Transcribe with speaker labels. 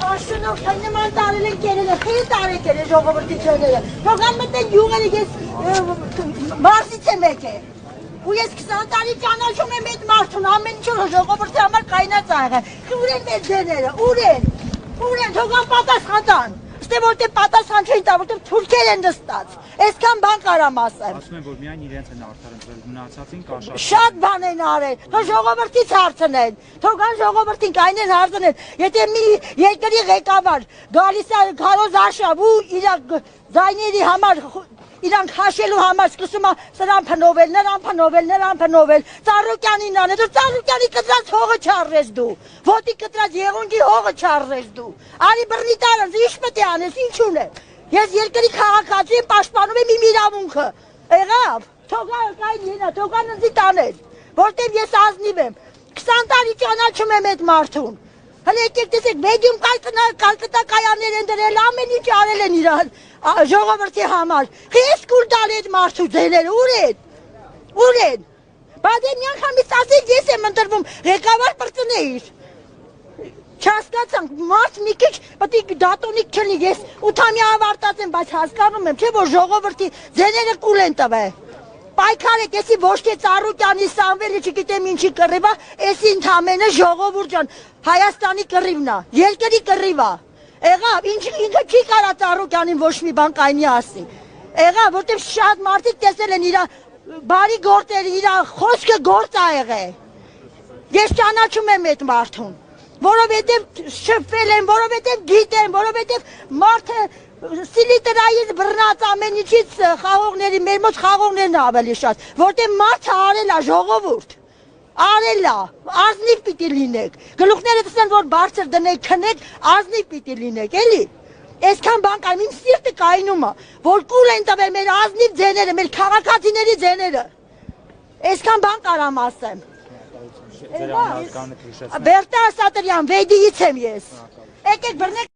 Speaker 1: Aşkınok tanıman tarihlen gelene, kıyı tarih gelene jogoburti çölere. Programmeten yuğarı geç Marsi çemeke. Bu eski sanatari canal şu Mehmet Martun, amen çoğu jogoburti amar kaynat zaten. Uren bezdenere, uren. Uren çoğun patas katan. İşte burada patas kançayın da burada Türkiye'den de stat. Eskan bank araması.
Speaker 2: Ասում են, որ միայն իրենց են արդարացրել, մնացածին կաշառել։
Speaker 1: Շատ բան են արել, թող ժողովրդից հարցնեն, թող ան ժողովրդին կայնեն հարցնեն, եթե մի երկրի ղեկավար գալիս է Քարոզ Արշավ ու իր ձայների համար իրանք հաշելու համար սկսում է սրան փնովել, նրան փնովել, Ծառուկյանին անել, դու Ծառուկյանի կտրած հողը չառես դու, ոտի կտրած եղունգի հողը չառես դու, արի բռնի տարած, ինչ պետք է անես, ինչ ունե, ես երկրի քաղաքացի եմ, պաշտպանում եմ իմ իրավունքը, եղավ, թողան ենա, թողան ընձի տանել, որտև ես ազնիվ եմ, 20 տարի ճանաչում եմ այդ մարդուն, հələ եկեք տեսեք, մեդիում կալկտա կայաններ են դրել, ամեն ինչ արել են իրան, ժողովրդի համար, ես կուր տալ այդ մարդու ձեները, ուր են, բայց եմ միանգամից ասեք ես եմ ընտրվում, ղեկավար պրծնեիր, չհասկացանք, մարդ մի քիչ պետք է դատոնիկ չլինի, ես 8-ամյա ավարտած եմ, բայց հասկանում եմ, չէ՞ որ ժողովրդի ձեները կուլ են տվել, պայքար եք, եսի ոչ թե Ծառուկյանի, Սամվելի, չգիտեմ ինչի կռիվա, եսի ընդամենը ժողովուրդ ջան, Հայաստանի կռիվն է, երկրի կռիվ է, եղավ, ինքը չի կարա Ծառուկյանին ոչ մի բան կայնի ասի, եղավ, որտեղ շատ մարդիկ տեսել են իր բարի գործերը, իր խոսքը գործ ա եղել, ես ճանաչում եմ այդ մարդուն, որովհետև շփվել են, որովհետև գիտեն, որովհետև մարդը սիլիտրայից բռնած ամեն ինչից խաղողների, մեր մոտ խաղողներն ավելի շատ, որտեղ մարդը արել է ժողովուրդ, արել է, ազնիվ պիտի լինեք, գլուխները տեսնեն, որ բարձր դնեք, քնեք, ազնիվ պիտի լինեք, էլի, այսքան բան կայմ, իմ սիրտը կայնում է, որ կուլ են տվել մեր ազնիվ ձեները, մեր քաղաքացիների ձեները, այսքան բան կարամ ասեմ, Բերտա Սատրյան, վեդիից եմ ես, եկեք բռնեք